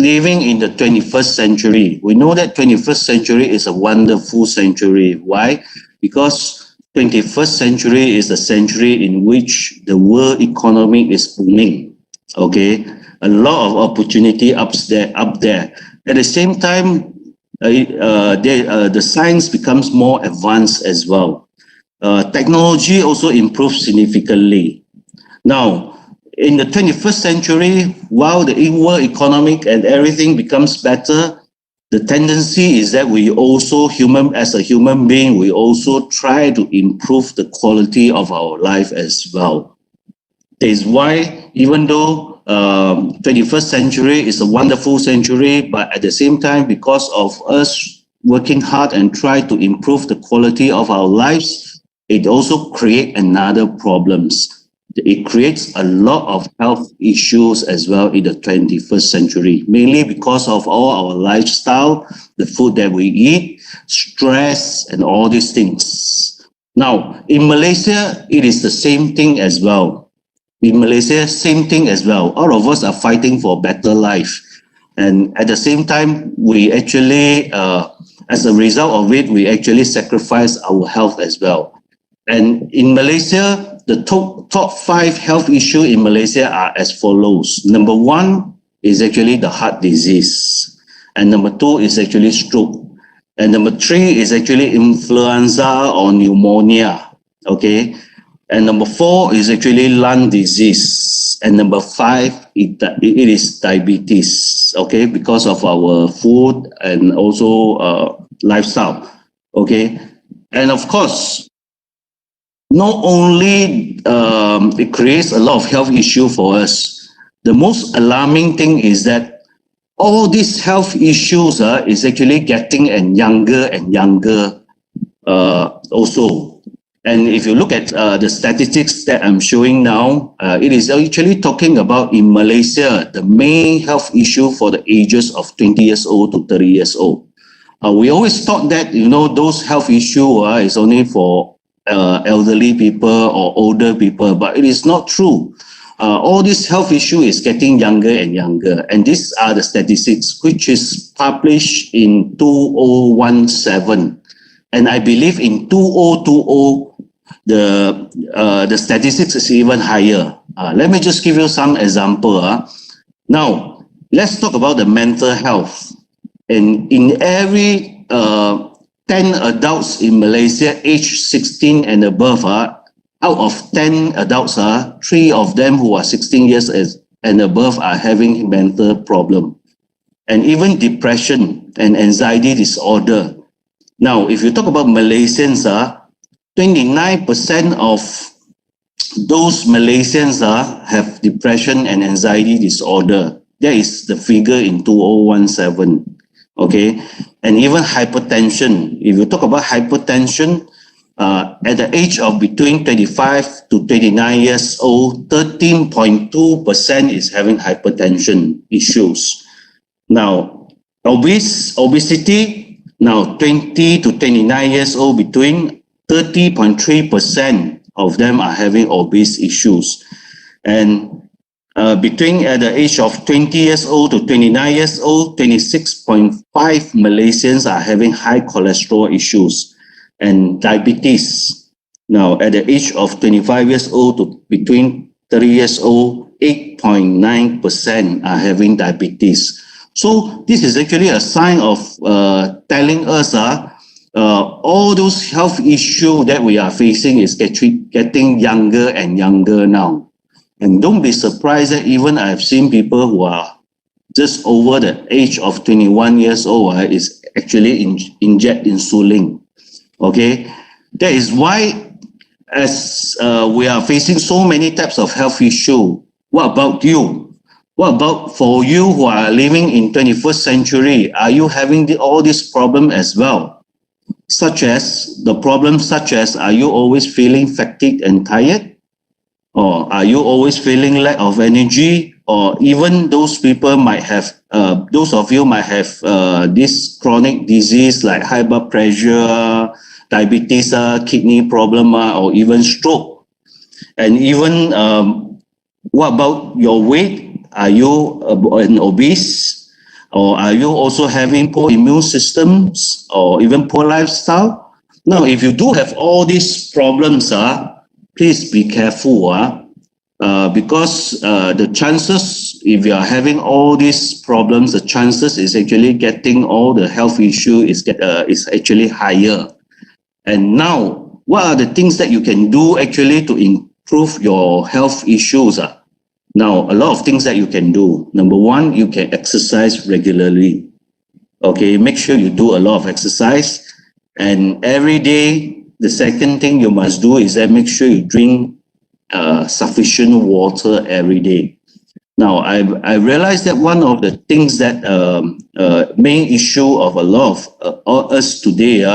living in the 21st century. We know that 21st century is a wonderful century. Why? Because 21st century is the century in which the world economy is booming. Okay, a lot of opportunity up there. At the same time, the science becomes more advanced as well. Technology also improves significantly. Now, in the 21st century, while the world economic and everything becomes better, the tendency is that we also, as a human being, we also try to improve the quality of our life as well. That is why, even though 21st century is a wonderful century, but at the same time, because of us working hard and try to improve the quality of our lives, it also creates another problems. It creates a lot of health issues as well in the 21st century, mainly because of all our lifestyle, the food that we eat, stress, and all these things. Now, in Malaysia, it is the same thing as well. In Malaysia, same thing as well. All of us are fighting for a better life. And at the same time, we actually, as a result of it, we actually sacrifice our health as well. And in Malaysia, the top 5 health issues in Malaysia are as follows. Number 1 is actually the heart disease. And number 2 is actually stroke. And number 3 is actually influenza or pneumonia. Okay. And number 4 is actually lung disease. And number 5, it is diabetes. Okay. Because of our food and also lifestyle. Okay. And of course, not only it creates a lot of health issue for us, the most alarming thing is that all these health issues is actually getting younger also. And if you look at the statistics that I'm showing now, it is actually talking about in Malaysia, the main health issue for the ages of 20 years old to 30 years old. We always thought that, those health issue is only for elderly people or older people, but it is not true. All this health issue is getting younger and younger, and these are the statistics which is published in 2017, and I believe in 2020 the statistics is even higher. Let me just give you some example. Now let's talk about the mental health. And in every 10 adults in Malaysia aged 16 and above, out of 10 adults, 3 of them who are 16 years and above are having mental problem. And even depression and anxiety disorder. Now, if you talk about Malaysians, 29% of those Malaysians have depression and anxiety disorder. That is the figure in 2017. Okay, and even hypertension. If you talk about hypertension, at the age of between 25 to 29 years old, 13.2% is having hypertension issues. Now, obesity, now 20 to 29 years old, between 30.3% of them are having obese issues. And between at the age of 20 years old to 29 years old, 26.5 Malaysians are having high cholesterol issues and diabetes. Now, at the age of 25 years old to between 30 years old, 8.9% are having diabetes. So this is actually a sign of telling us all those health issues that we are facing is getting younger and younger now. And don't be surprised that even I've seen people who are just over the age of 21 years old is actually inject insulin. Okay, that is why as we are facing so many types of health issue. What about you? What about for you who are living in 21st century? Are you having all this problem as well? Such as, are you always feeling fatigued and tired? Or are you always feeling lack of energy? Or even those people might have, those of you might have this chronic disease like high blood pressure, diabetes, kidney problem, or even stroke. And even what about your weight? Are you an obese? Or are you also having poor immune systems or even poor lifestyle? Now, if you do have all these problems, please be careful. Because the chances, if you are having all these problems, the chances is actually getting all the health issue is actually higher. And now, what are the things that you can do actually to improve your health issues? Now, a lot of things that you can do. Number one, you can exercise regularly. Okay, make sure you do a lot of exercise. And every day, the second thing you must do is that make sure you drink sufficient water every day. Now, I realized that one of the things that main issue of a lot of us today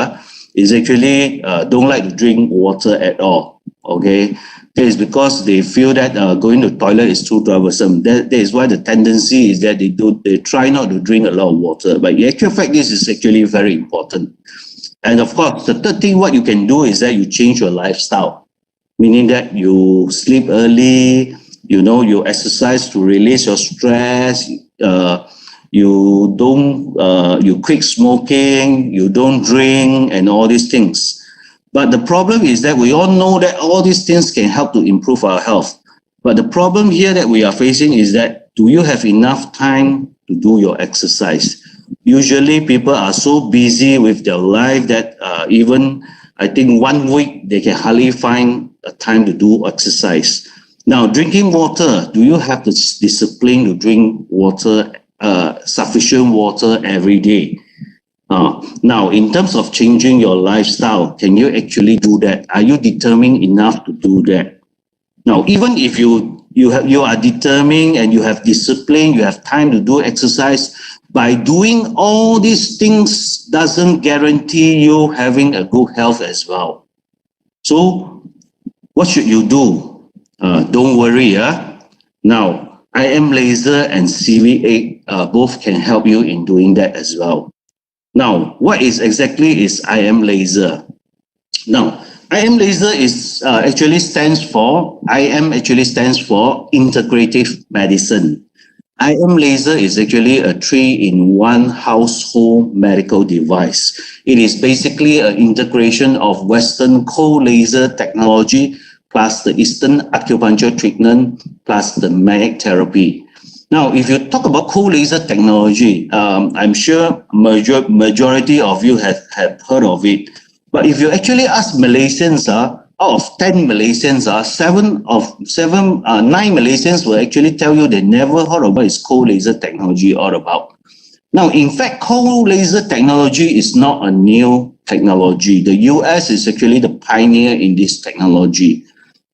is actually don't like to drink water at all. Okay, that is because they feel that going to toilet is too troublesome. That is why the tendency is that they try not to drink a lot of water. But the actual fact is actually very important. And of course, the third thing what you can do is that you change your lifestyle, meaning that you sleep early, you exercise to release your stress, you quit smoking, you don't drink, and all these things. But the problem is that we all know that all these things can help to improve our health. But the problem here that we are facing is that do you have enough time to do your exercise? Usually people are so busy with their life that even I think 1 week they can hardly find a time to do exercise. Now, drinking water, do you have the discipline to drink water, sufficient water every day? Now, in terms of changing your lifestyle, can you actually do that? Are you determined enough to do that? Now, even if you are determined and you have discipline, you have time to do exercise, by doing all these things doesn't guarantee you having a good health as well. So, what should you do? Don't worry. Now, IM laser and CV8 both can help you in doing that as well. Now, what is IM laser? Now, IM laser is actually stands for integrative medicine. IM laser is actually a 3-in-1 household medical device. It is basically an integration of Western cold laser technology plus the Eastern acupuncture treatment plus the magnetic therapy. Now, if you talk about cold laser technology, I'm sure majority of you have heard of it. But if you actually ask Malaysians, out of 10 Malaysians, 9 Malaysians will actually tell you they never heard of what is cold laser technology all about. Now, in fact, cold laser technology is not a new technology. The US is actually the pioneer in this technology.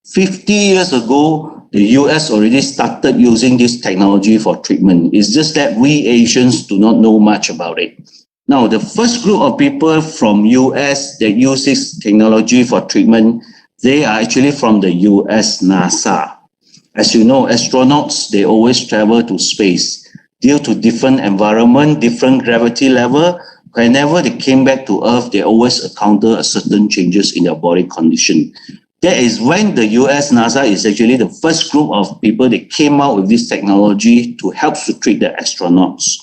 50 years ago, the US already started using this technology for treatment. It's just that we Asians do not know much about it. Now, the first group of people from US that use this technology for treatment, they are actually from the US NASA. As you know, astronauts, they always travel to space. Due to different environment, different gravity level, whenever they came back to Earth, they always encounter a certain changes in their body condition. That is when the US NASA is actually the first group of people that came out with this technology to help to treat the astronauts.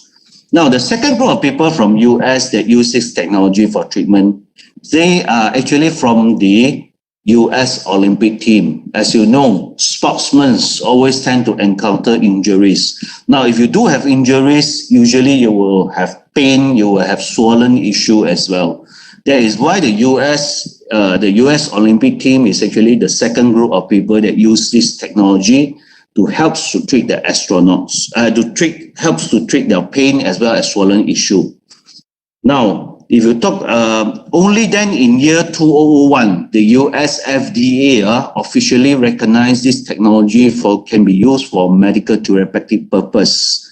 Now, the second group of people from US that use this technology for treatment, they are actually from the US Olympic team. As you know, sportsmen always tend to encounter injuries. Now, if you do have injuries, usually you will have pain, you will have swollen issue as well. That is why the US Olympic team is actually the second group of people that use this technology to help to treat the astronauts, helps to treat their pain as well as swollen issue. Now, if you talk, only then in year 2001, the US FDA officially recognized this technology can be used for medical therapeutic purpose.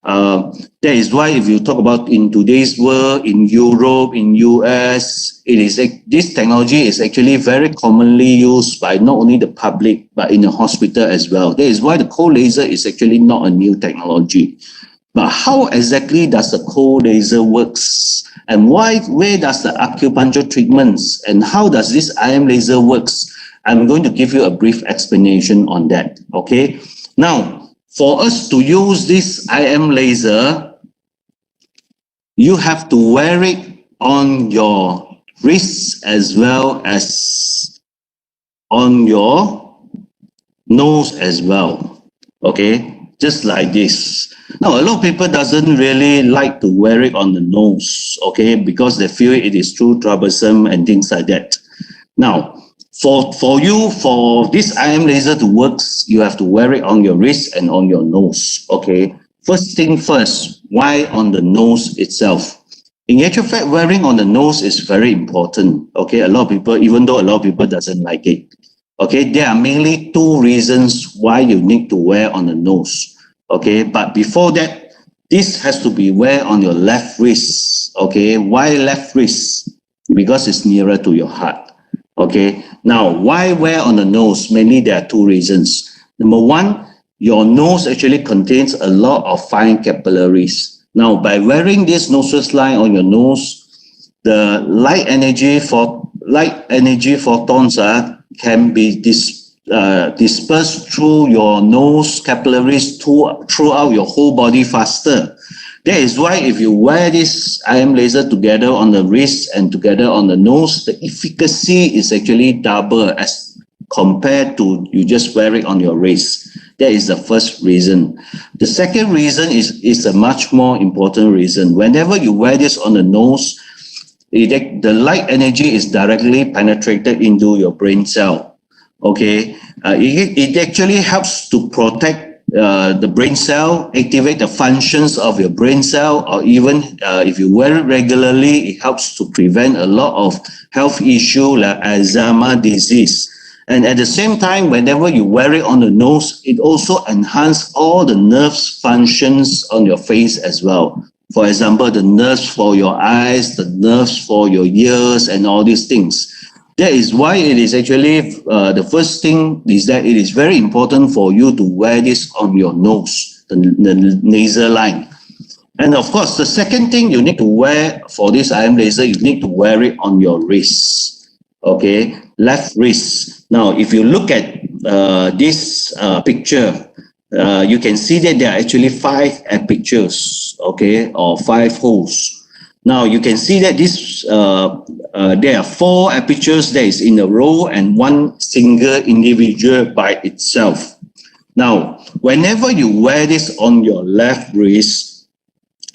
That is why if you talk about in today's world, in Europe, in US, this technology is actually very commonly used by not only the public, but in the hospital as well. That is why the cold laser is actually not a new technology. But how exactly does the cold laser works? And where does the acupuncture treatments and how does this IM laser works? I'm going to give you a brief explanation on that, okay? Now, for us to use this IM laser, you have to wear it on your wrists as well as on your nose as well. Okay, just like this. Now, a lot of people doesn't really like to wear it on the nose, okay, because they feel it is too troublesome and things like that. Now, for this IM laser to work, you have to wear it on your wrist and on your nose. Okay. First thing first, why on the nose itself? In actual fact, wearing on the nose is very important. Okay, a lot of people, even though a lot of people doesn't like it. Okay, there are mainly two reasons why you need to wear on the nose. Okay, but before that, this has to be wear on your left wrist. Okay, why left wrist? Because it's nearer to your heart. Okay, now why wear on the nose? Mainly there are two reasons. Number one, your nose actually contains a lot of fine capillaries. Now, by wearing this nostril line on your nose, the light energy photons can be dispersed through your nose capillaries throughout your whole body faster. That is why if you wear this IM laser together on the wrist and together on the nose, the efficacy is actually double as compared to you just wear it on your wrist. That is the first reason. The second reason is a much more important reason. Whenever you wear this on the nose, the light energy is directly penetrated into your brain cell. Okay, it actually helps to protect the brain cell, activate the functions of your brain cell, or even if you wear it regularly, it helps to prevent a lot of health issues like Alzheimer's disease. And at the same time, whenever you wear it on the nose, it also enhances all the nerves functions on your face as well. For example, the nerves for your eyes, the nerves for your ears, and all these things. That is why it is actually the first thing is that it is very important for you to wear this on your nose, the nasal line. And of course, the second thing you need to wear for this IM laser, you need to wear it on your wrist. Okay, left wrist. Now, if you look at this picture, you can see that there are actually 5 apertures, okay, or 5 holes. Now you can see that this there are 4 apertures that is in a row and 1 single individual by itself. Now, whenever you wear this on your left wrist,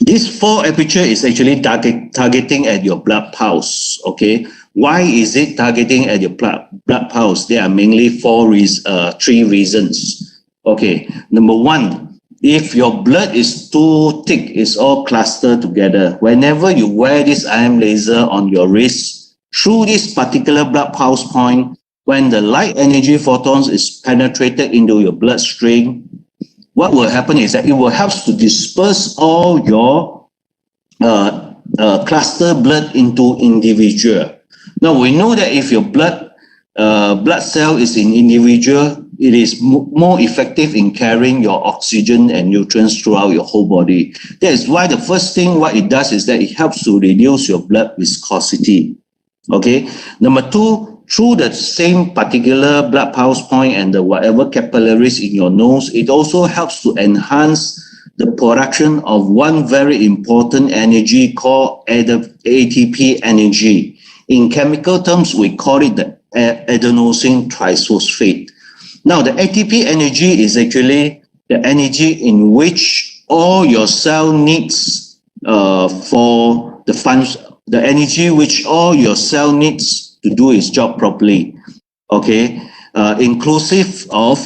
this 4 aperture is actually targeting at your blood pulse. Okay, why is it targeting at your blood pulse? There are mainly 3 reasons. Okay, number 1. If your blood is too thick, it's all clustered together. Whenever you wear this IM laser on your wrist, through this particular blood pulse point, when the light energy photons is penetrated into your bloodstream, what will happen is that it will help to disperse all your cluster blood into individual. Now we know that if your blood cell is in individual, it is more effective in carrying your oxygen and nutrients throughout your whole body. That is why the first thing what it does is that it helps to reduce your blood viscosity. Okay. Number 2, through the same particular blood pulse point and the whatever capillaries in your nose, it also helps to enhance the production of one very important energy called ATP energy. In chemical terms, we call it the adenosine triphosphate. Now, the ATP energy is actually the energy in which all your cell needs for the energy which all your cell needs to do its job properly. Okay, inclusive of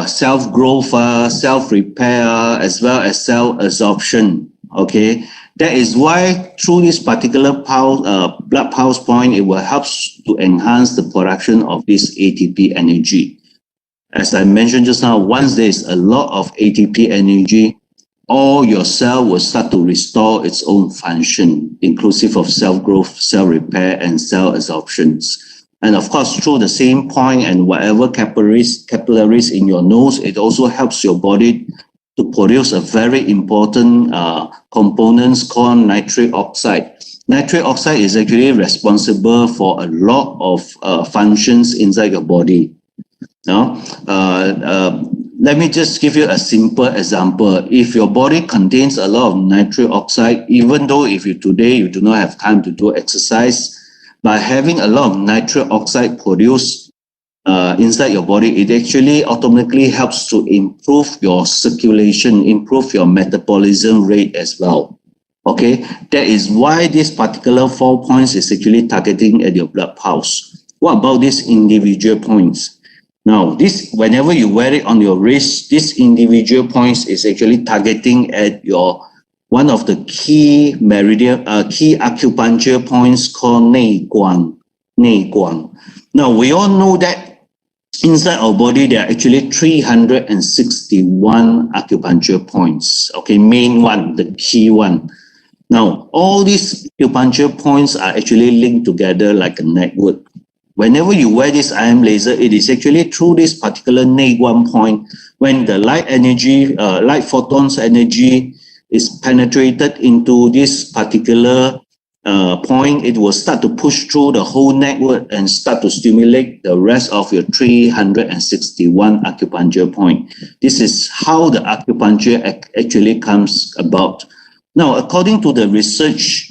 self-growth, self-repair, as well as cell absorption. Okay, that is why through this particular blood pulse point, it will help to enhance the production of this ATP energy. As I mentioned just now, once there is a lot of ATP energy, all your cell will start to restore its own function, inclusive of self-growth, cell repair, and cell absorptions. And of course, through the same point and whatever capillaries in your nose, it also helps your body to produce a very important component called nitric oxide. Nitric oxide is actually responsible for a lot of functions inside your body. Now, let me just give you a simple example. If your body contains a lot of nitric oxide, even though if you today you do not have time to do exercise, by having a lot of nitric oxide produced inside your body, it actually automatically helps to improve your circulation, improve your metabolism rate as well. Okay, that is why this particular 4 points is actually targeting at your blood pulse. What about these individual points? Now, this, whenever you wear it on your wrist, this individual points is actually targeting at your one of the key meridian, key acupuncture points called 内关. Now, we all know that inside our body, there are actually 361 acupuncture points. Okay, main one, the key one. Now, all these acupuncture points are actually linked together like a network. Whenever you wear this IM laser, it is actually through this particular 内关 point, when the light energy, light photons energy is penetrated into this particular point, it will start to push through the whole network and start to stimulate the rest of your 361 acupuncture point. This is how the acupuncture actually comes about. Now, according to the research,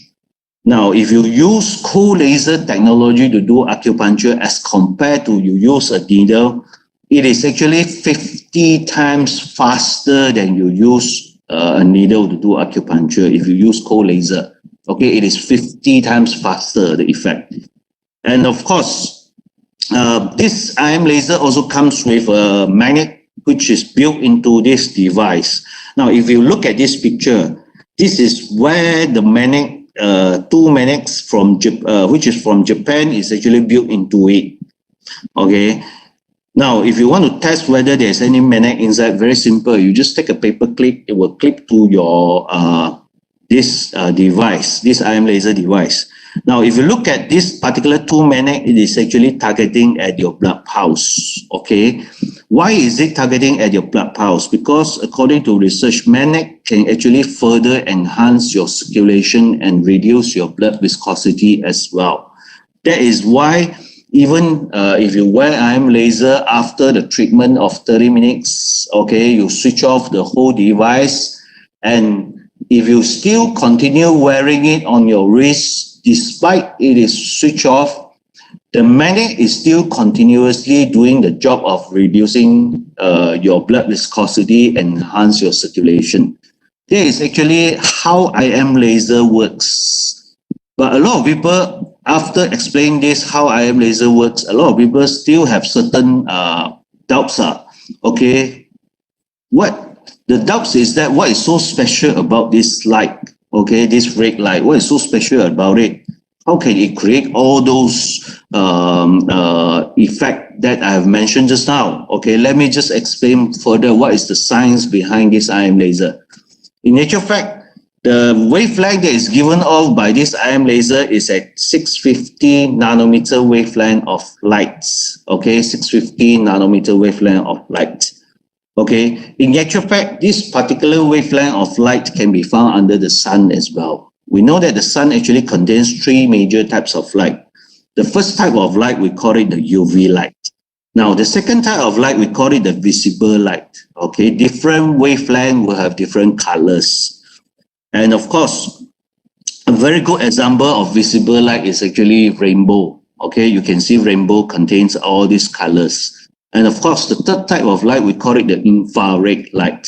now if you use cold laser technology to do acupuncture as compared to you use a needle, it is actually 50 times faster than you use a needle to do acupuncture if you use cold laser. Okay, it is 50 times faster, the effect. And of course, this IM laser also comes with a magnet which is built into this device. Now, if you look at this picture, this is where the magnet, two magnets from which is from Japan, is actually built into it. Okay. Now, if you want to test whether there's any magnet inside, very simple. You just take a paper clip. It will clip to your this device, this IM laser device. Now, if you look at this particular two magnet, it is actually targeting at your blood pulse. Okay. Why is it targeting at your blood pulse? Because according to research, magnet can actually further enhance your circulation and reduce your blood viscosity as well. That is why even if you wear IM laser after the treatment of 30 minutes, okay, you switch off the whole device, and if you still continue wearing it on your wrist, despite it is switched off, the magnet is still continuously doing the job of reducing your blood viscosity and enhance your circulation. That is actually how IM laser works. But a lot of people, after explaining this, how IM laser works, a lot of people still have certain doubts. Okay, the doubts is that what is so special about this light? Okay, this red light, what is so special about it? How can it create all those effects that I have mentioned just now? Okay, let me just explain further what is the science behind this IM laser. In actual fact, the wavelength that is given off by this IM laser is at 650 nanometer wavelength of light. Okay, 650 nanometer wavelength of light. Okay, in actual fact, this particular wavelength of light can be found under the sun as well. We know that the sun actually contains three major types of light. The first type of light, we call it the UV light. Now, the second type of light, we call it the visible light. Okay, different wavelength will have different colors. And of course, a very good example of visible light is actually rainbow. Okay, you can see rainbow contains all these colors. And of course, the third type of light, we call it the infrared light.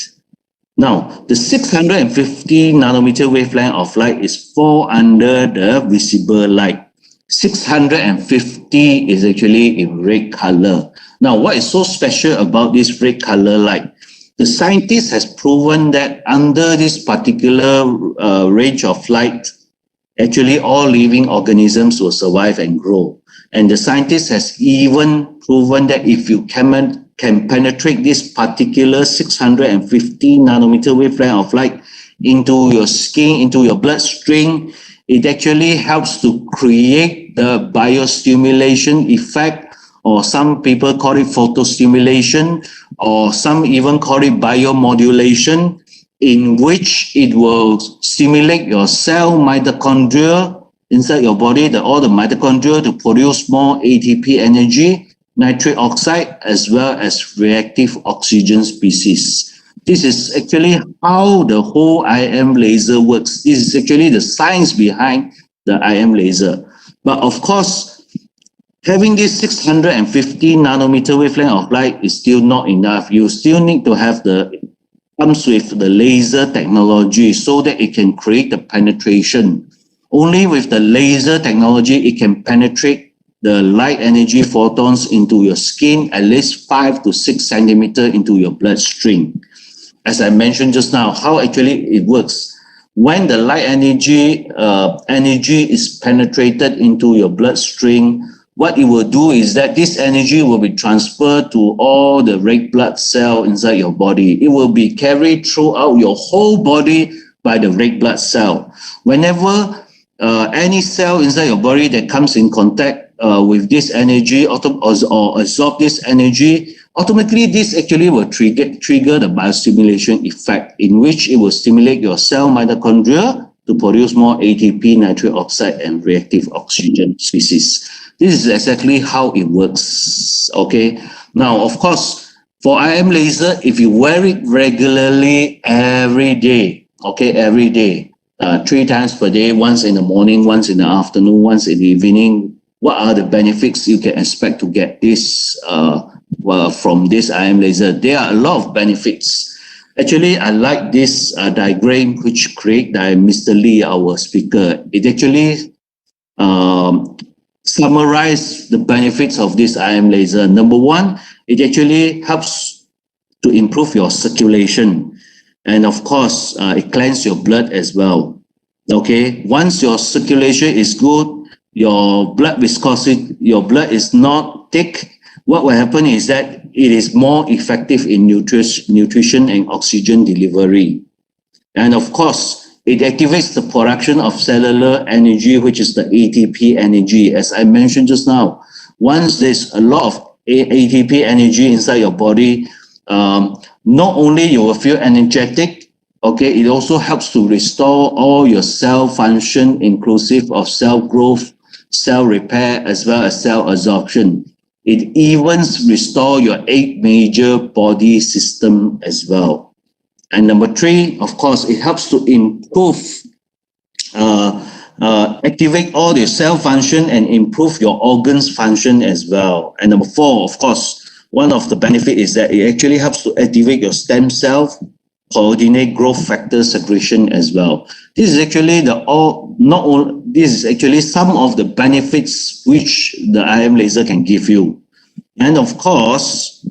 Now, the 650 nanometer wavelength of light is fall under the visible light. 650 is actually in red color. Now, what is so special about this red color light? The scientist has proven that under this particular range of light, actually all living organisms will survive and grow. And the scientist has even proven that if you can penetrate this particular 650 nanometer wavelength of light into your skin, into your bloodstream, it actually helps to create the biostimulation effect, or some people call it photostimulation, or some even call it biomodulation, in which it will stimulate your cell mitochondria inside your body, all the mitochondria, to produce more ATP energy, nitric oxide as well as reactive oxygen species. This is actually how the whole IM laser works. This is actually the science behind the IM laser. But of course, having this 650 nanometer wavelength of light is still not enough. You still need to have comes with the laser technology so that it can create the penetration. Only with the laser technology, it can penetrate the light energy photons into your skin at least 5 to 6 centimeter into your bloodstream. As I mentioned just now, how actually it works. When the light energy is penetrated into your bloodstream, what it will do is that this energy will be transferred to all the red blood cell inside your body. It will be carried throughout your whole body by the red blood cell. Whenever any cell inside your body that comes in contact with this energy or absorb this energy, automatically this actually will trigger the biostimulation effect, in which it will stimulate your cell mitochondria to produce more ATP, nitric oxide, and reactive oxygen species. This is exactly how it works. Okay. Now, of course, for IM laser, if you wear it regularly every day, every day, 3 times per day, once in the morning, once in the afternoon, once in the evening, what are the benefits you can expect to get this from this IM laser? There are a lot of benefits. Actually, I like this diagram which created by Mr. Lee, our speaker. It actually summarize the benefits of this IM laser. Number one, it actually helps to improve your circulation. And of course, it cleanses your blood as well. Okay, once your circulation is good, your blood viscosity, your blood is not thick, what will happen is that it is more effective in nutrition and oxygen delivery. And of course, it activates the production of cellular energy, which is the ATP energy. As I mentioned just now, once there's a lot of ATP energy inside your body, not only you will feel energetic, okay, it also helps to restore all your cell function, inclusive of cell growth, cell repair, as well as cell absorption. It even restores your 8 major body system as well. And number 3, of course, it helps to improve, activate all your cell function and improve your organs function as well. And number 4, of course, one of the benefits is that it actually helps to activate your stem cell, coordinate growth factor secretion as well. This is actually this is actually some of the benefits which the IM laser can give you. And of course,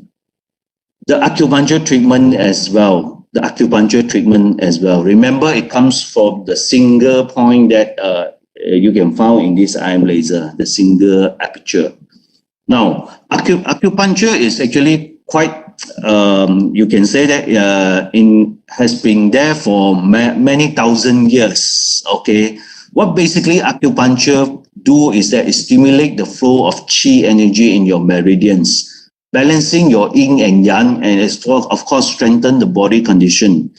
the acupuncture treatment as well. Remember, it comes from the single point that you can find in this IM laser, the single aperture. Now, acupuncture is actually quite, you can say that has been there for many thousand years. Okay, what basically acupuncture do is that it stimulate the flow of qi energy in your meridians, balancing your yin and yang, and of course strengthen the body condition.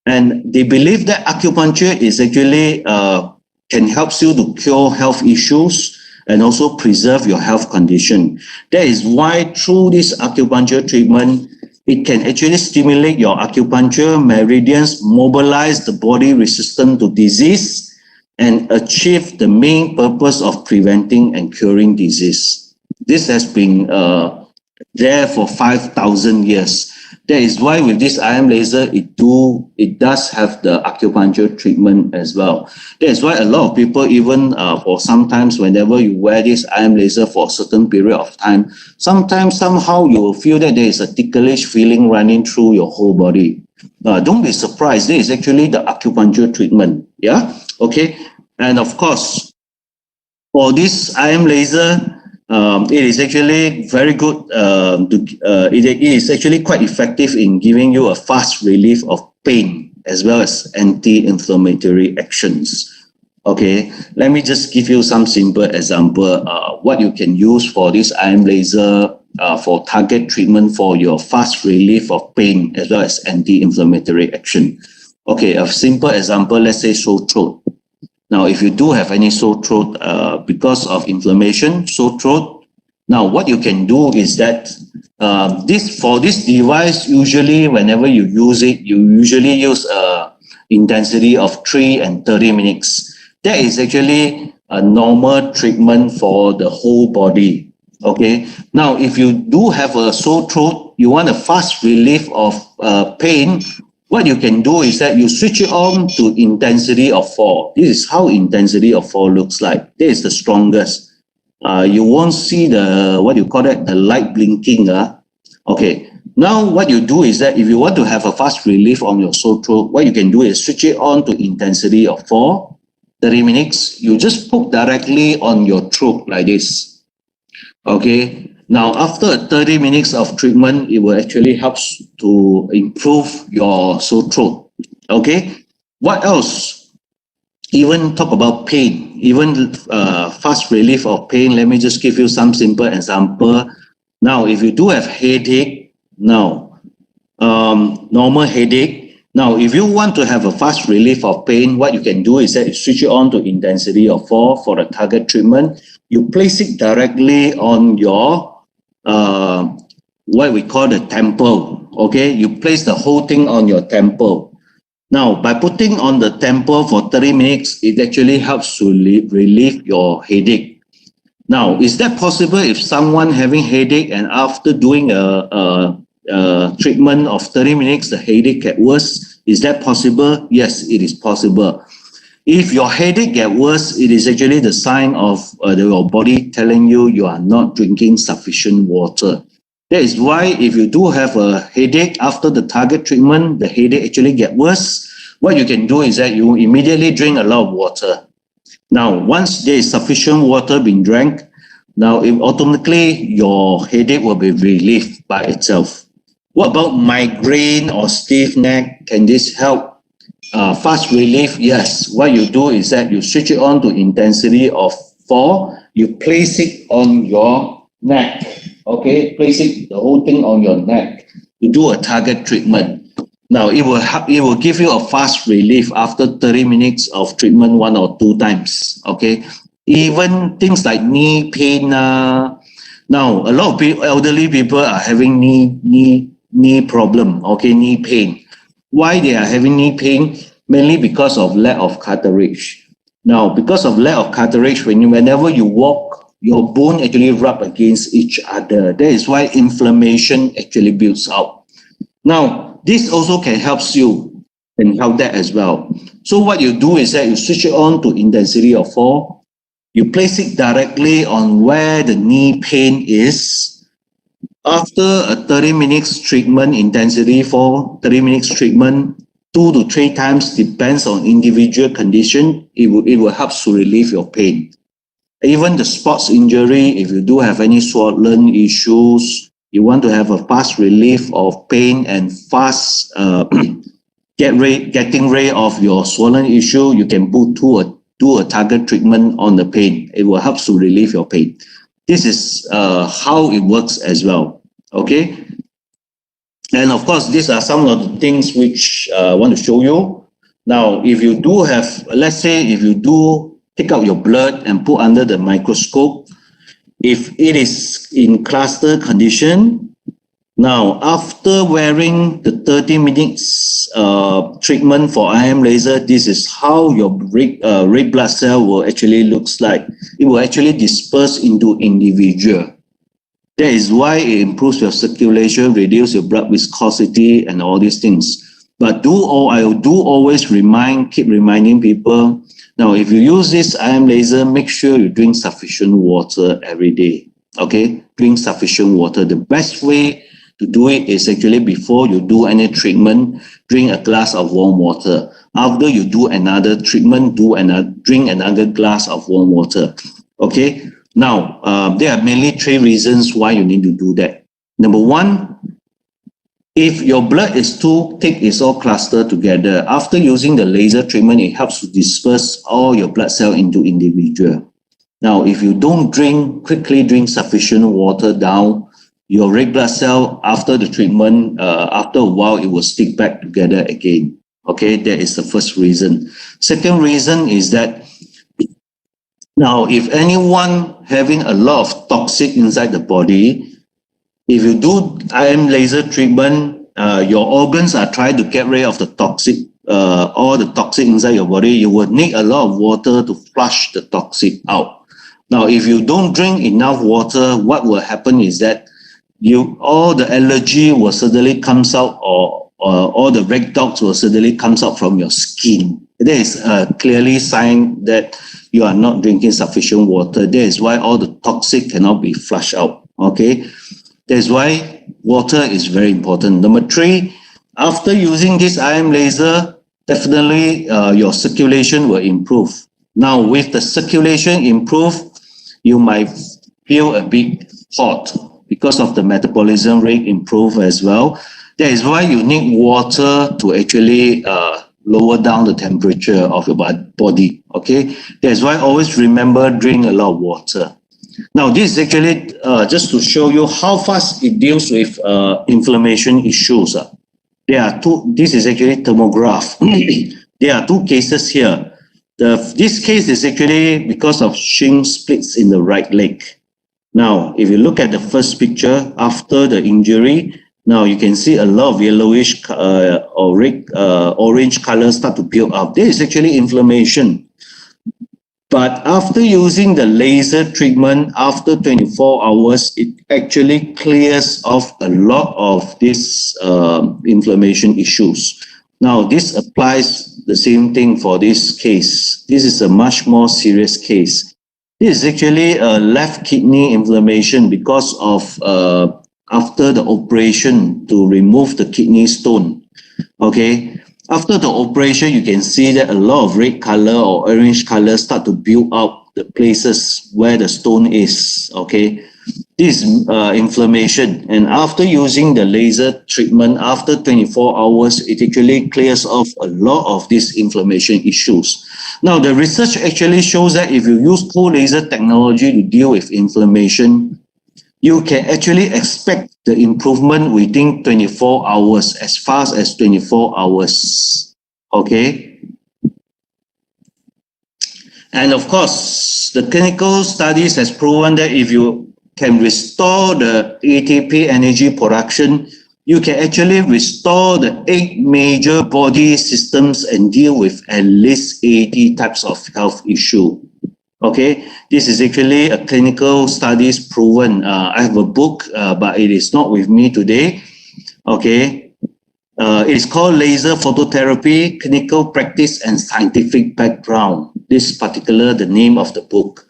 And they believe that acupuncture is actually can help you to cure health issues and also preserve your health condition. That is why through this acupuncture treatment, it can actually stimulate your acupuncture meridians, mobilize the body resistant to disease, and achieve the main purpose of preventing and curing disease. This has been there for 5,000 years. That is why with this IM laser, it does have the acupuncture treatment as well. That is why a lot of people, even for sometimes whenever you wear this IM laser for a certain period of time, sometimes somehow you will feel that there is a ticklish feeling running through your whole body. Don't be surprised. This is actually the acupuncture treatment. Yeah. Okay. And of course, for this IM laser, it is actually very good. It is actually quite effective in giving you a fast relief of pain as well as anti-inflammatory actions. Okay, let me just give you some simple example. What you can use for this IM laser for target treatment for your fast relief of pain as well as anti-inflammatory action. Okay, a simple example, let's say sore throat. Now, if you do have any sore throat because of inflammation, sore throat, Now, what you can do is that for this device, usually whenever you use it, you usually use a intensity of 3 and 30 minutes. That is actually a normal treatment for the whole body. Okay. Now, if you do have a sore throat, you want a fast relief of pain, what you can do is that you switch it on to intensity of 4. This is how intensity of 4 looks like. This is the strongest. You won't see the, what you call that, the light blinking. Okay. Now, what you do is that if you want to have a fast relief on your sore throat, what you can do is switch it on to intensity of 4, 30 minutes. You just put directly on your throat like this. Okay. Now, after 30 minutes of treatment, it will actually help to improve your sore throat. Okay. What else? Even talk about pain, even fast relief of pain. Let me just give you some simple example. Now, if you do have headache, now, normal headache. Now, if you want to have a fast relief of pain, what you can do is that you switch it on to intensity of 4 for the target treatment. You place it directly on your, what we call the temple. Okay, you place the whole thing on your temple. Now, by putting on the temple for 30 minutes, it actually helps to relieve your headache. Now, is that possible if someone having headache and after doing a treatment of 30 minutes, the headache get worse? Is that possible? Yes, it is possible. If your headache get worse, it is actually the sign of your body telling you are not drinking sufficient water. That is why if you do have a headache after the target treatment, the headache actually get worse. What you can do is that you immediately drink a lot of water. Now, once there is sufficient water being drank, now automatically your headache will be relieved by itself. What about migraine or stiff neck? Can this help? Fast relief? Yes. What you do is that you switch it on to intensity of 4. You place it on your neck. Okay, place it, the whole thing on your neck. You do a target treatment. Now, it will give you a fast relief after 30 minutes of treatment 1 or 2 times. Okay, even things like knee pain. Now, a lot of elderly people are having knee problem. Okay, knee pain. Why they are having knee pain? Mainly because of lack of cartilage. Now, because of lack of cartilage, whenever you walk, your bone actually rub against each other. That is why inflammation actually builds up. Now, this also can help you and help that as well. So what you do is that you switch it on to intensity of 4. You place it directly on where the knee pain is. After a 30 minutes treatment, intensity for 30 minutes treatment, 2 to 3 times, depends on individual condition, it will help to relieve your pain. Even the sports injury, if you do have any swollen issues, you want to have a fast relief of pain and fast getting rid of your swollen issue, you can do a target treatment on the pain. It will help to relieve your pain. This is how it works as well. Okay. And of course, these are some of the things which I want to show you. Now, if you do have, let's say, if you do take out your blood and put under the microscope, if it is in cluster condition, now after wearing the 30 minutes treatment for IM laser, this is how your red blood cell will actually looks like. It will actually disperse into individual. That is why it improves your circulation, reduce your blood viscosity and all these things. But I do always keep reminding people, now if you use this IM laser, make sure you drink sufficient water every day. Okay, drink sufficient water. The best way to do it is actually before you do any treatment, drink a glass of warm water. After you do another treatment, drink another glass of warm water. Okay. Now, there are mainly 3 reasons why you need to do that. Number 1, if your blood is too thick, it's all clustered together. After using the laser treatment, it helps to disperse all your blood cells into individual. Now, if you don't quickly drink sufficient water down, your red blood cell, after the treatment, after a while, it will stick back together again. Okay, that is the first reason. Second reason is that Now, if anyone having a lot of toxic inside the body, if you do IM laser treatment, your organs are trying to get rid of the toxic, all the toxic inside your body. You will need a lot of water to flush the toxic out. Now, if you don't drink enough water, what will happen is that all the allergy will suddenly comes out, or all the red dots will suddenly comes out from your skin. That is a clearly sign that you are not drinking sufficient water. That is why all the toxic cannot be flushed out. Okay, that's why water is very important. Number 3, after using this IM laser, definitely your circulation will improve. Now, with the circulation improve, you might feel a bit hot because of the metabolism rate improve as well. That is why you need water to actually lower down the temperature of your body. Okay, that's why always remember drink a lot of water. Now, this is actually just to show you how fast it deals with inflammation issues. There are two. This is actually thermograph. There are 2 cases here. This case is actually because of shin splits in the right leg. Now, if you look at the first picture after the injury, now you can see a lot of yellowish or red, orange color start to build up. This is actually inflammation. But after using the laser treatment, after 24 hours, it actually clears off a lot of these inflammation issues. Now, this applies the same thing for this case. This is a much more serious case. This is actually a left kidney inflammation because of after the operation to remove the kidney stone. Okay, after the operation, you can see that a lot of red color or orange color start to build up the places where the stone is. Okay, this is inflammation, and after using the laser treatment, after 24 hours, it actually clears off a lot of these inflammation issues. Now, the research actually shows that if you use cold laser technology to deal with inflammation, you can actually expect the improvement within 24 hours, as fast as 24 hours. Okay. And of course, the clinical studies has proven that if you can restore the ATP energy production, you can actually restore the 8 major body systems and deal with at least 80 types of health issue. Okay, this is actually a clinical studies proven. I have a book, but it is not with me today. Okay, it is called Laser Phototherapy, Clinical Practice and Scientific Background. This particular, the name of the book.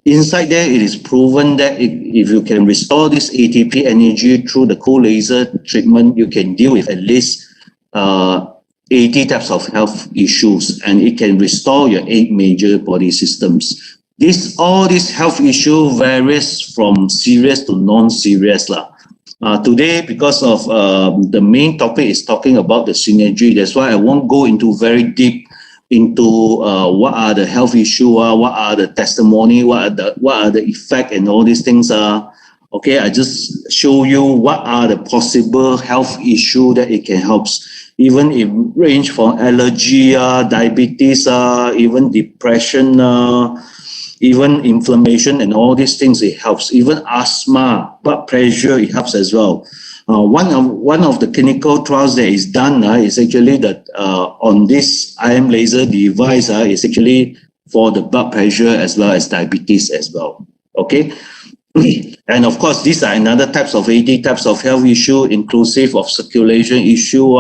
Inside there, it is proven that if you can restore this ATP energy through the cold laser treatment, you can deal with at least 80 types of health issues, and it can restore your 8 major body systems. All these health issue varies from serious to non-serious. Today, because of the main topic is talking about the synergy, that's why I won't go into very deep into what are the health issue, what are the testimony, what are the effect and all these things are. Okay, I just show you what are the possible health issue that it can help. Even it range from allergy, diabetes, even depression, even inflammation and all these things, it helps. Even asthma, blood pressure, it helps as well. One of the clinical trials that is done is actually that on this IM laser device is actually for the blood pressure as well as diabetes as well. Okay. And of course, these are another types of 80 types of health issue, inclusive of circulation issue,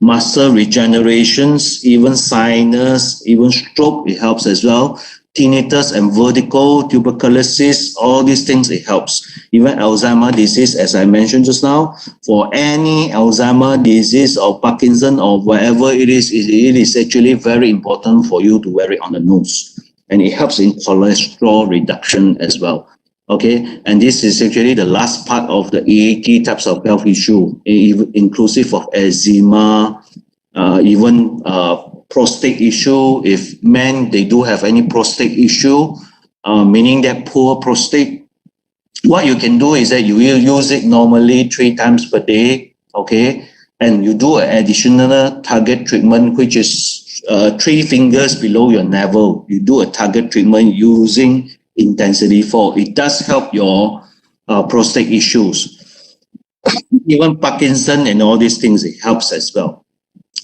muscle regenerations, even sinus, even stroke, it helps as well. Tinnitus and vertigo, tuberculosis, all these things, it helps. Even Alzheimer's disease, as I mentioned just now, for any Alzheimer's disease or Parkinson or whatever it is actually very important for you to wear it on the nose. And it helps in cholesterol reduction as well. Okay, and this is actually the last part of the 80 types of health issue, inclusive of eczema, even prostate issue. If men, they do have any prostate issue, meaning that poor prostate, what you can do is that you will use it normally 3 times per day, okay? And you do an additional target treatment, which is 3 fingers below your navel. You do a target treatment using intensity 4. It does help your prostate issues. Even Parkinson and all these things, it helps as well.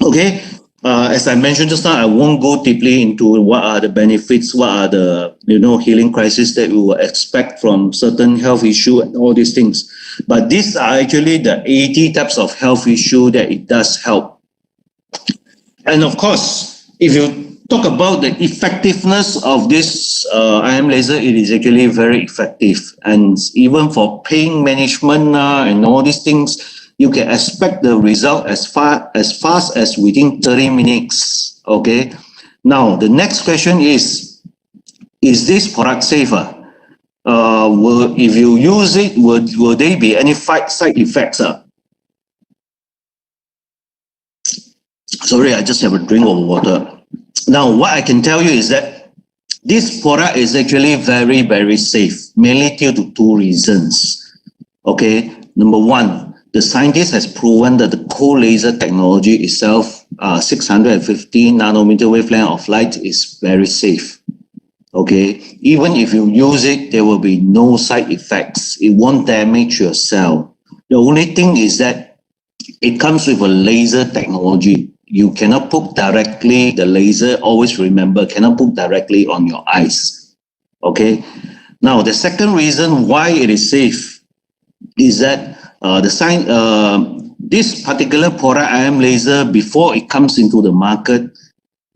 Okay, as I mentioned just now, I won't go deeply into what are the benefits, what are the healing crises that we will expect from certain health issue and all these things. But these are actually the 80 types of health issue that it does help. And of course, if you talk about the effectiveness of this IM laser, it is actually very effective. And even for pain management and all these things, you can expect the result as fast as within 30 minutes. Okay. Now, the next question is this product safer? If you use it, will there be any side effects? Sorry, I just have a drink of water. Now, what I can tell you is that this product is actually very, very safe, mainly due to 2 reasons. Okay, number 1, the scientist has proven that the cold laser technology itself, 650 nanometer wavelength of light, is very safe. Okay, even if you use it, there will be no side effects. It won't damage your cell. The only thing is that it comes with a laser technology. You cannot put directly the laser, always remember, cannot put directly on your eyes. Okay. Now, the second reason why it is safe is that this particular product, IM laser, before it comes into the market,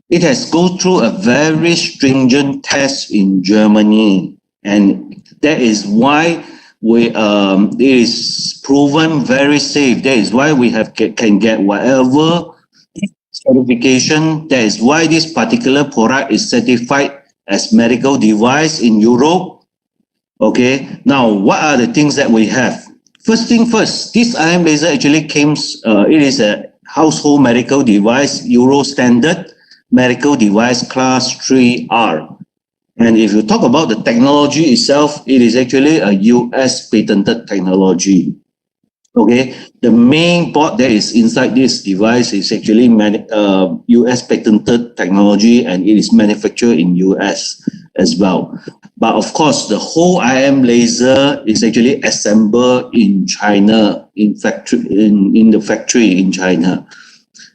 it has gone through a very stringent test in Germany. And that is why it is proven very safe. That is why we can get whatever certification. That is why this particular product is certified as medical device in Europe. Okay. Now, what are the things that we have? First thing first, this IM laser actually it is a household medical device, Euro standard medical device class 3R. And if you talk about the technology itself, it is actually a US patented technology. Okay, the main board that is inside this device is actually US patented technology, and it is manufactured in US as well. But of course, the whole IM laser is actually assembled in China, in the factory in China.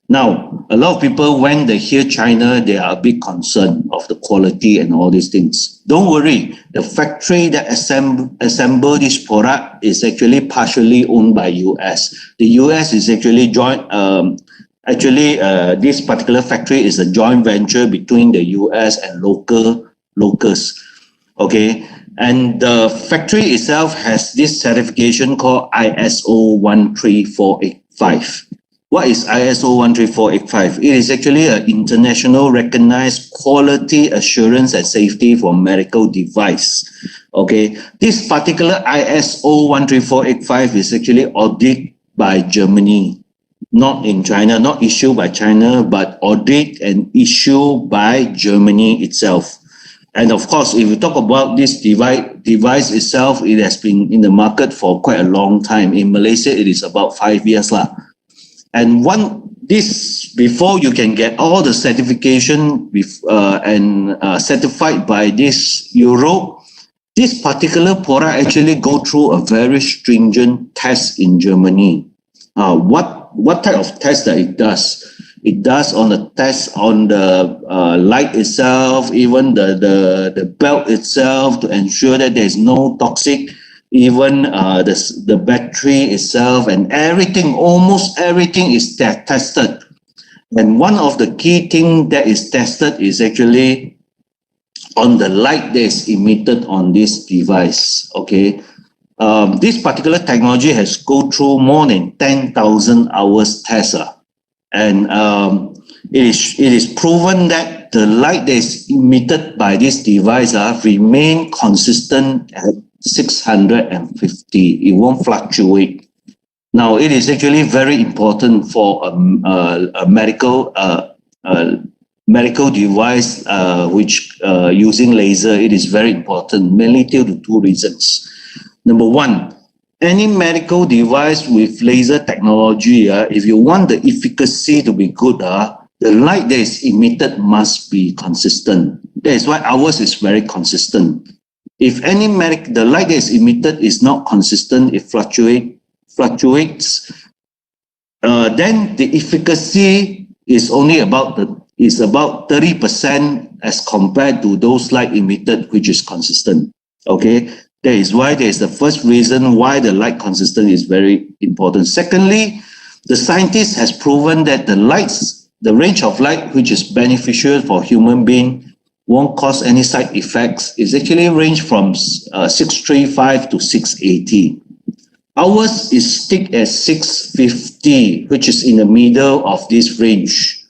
Now, a lot of people, when they hear China, they are a bit concerned of the quality and all these things. Don't worry, the factory that assemble this product is actually partially owned by US. The US is actually this particular factory is a joint venture between the US and locals. Okay, and the factory itself has this certification called ISO 13485. What is ISO 13485? It is actually an international recognized quality assurance and safety for medical device. Okay, this particular ISO 13485 is actually audited by Germany, not in China, not issued by China, but audited and issued by Germany itself. And of course, if you talk about this device itself, it has been in the market for quite a long time. In Malaysia, it is about 5 years. And before you can get all the certification and certified by this Europe, this particular product actually go through a very stringent test in Germany. What type of test that it does? It does on the test on the light itself, even the belt itself, to ensure that there is no toxic, even the battery itself, and everything, almost everything is tested. And one of the key things that is tested is actually on the light that is emitted on this device. Okay, this particular technology has go through more than 10,000 hours test. And it is proven that the light that is emitted by this device remain consistent at 650. It won't fluctuate. Now, it is actually very important for a medical device which using laser. It is very important, mainly due to 2 reasons. Number 1, any medical device with laser technology, if you want the efficacy to be good, the light that is emitted must be consistent. That is why ours is very consistent. If the light that is emitted is not consistent, it fluctuates, then the efficacy is only about 30% as compared to those light emitted which is consistent. Okay, that is why there is the first reason why the light consistent is very important. Secondly, the scientist has proven that the range of light which is beneficial for human being won't cause any side effects. It's actually range from 635 to 680. Ours is stick at 650, which is in the middle of this range.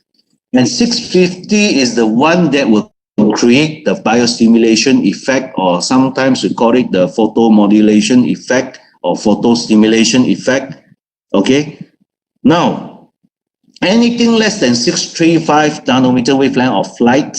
And 650 is the one that will create the biostimulation effect, or sometimes we call it the photomodulation effect or photostimulation effect. Okay. Now, anything less than 635 nanometer wavelength of light,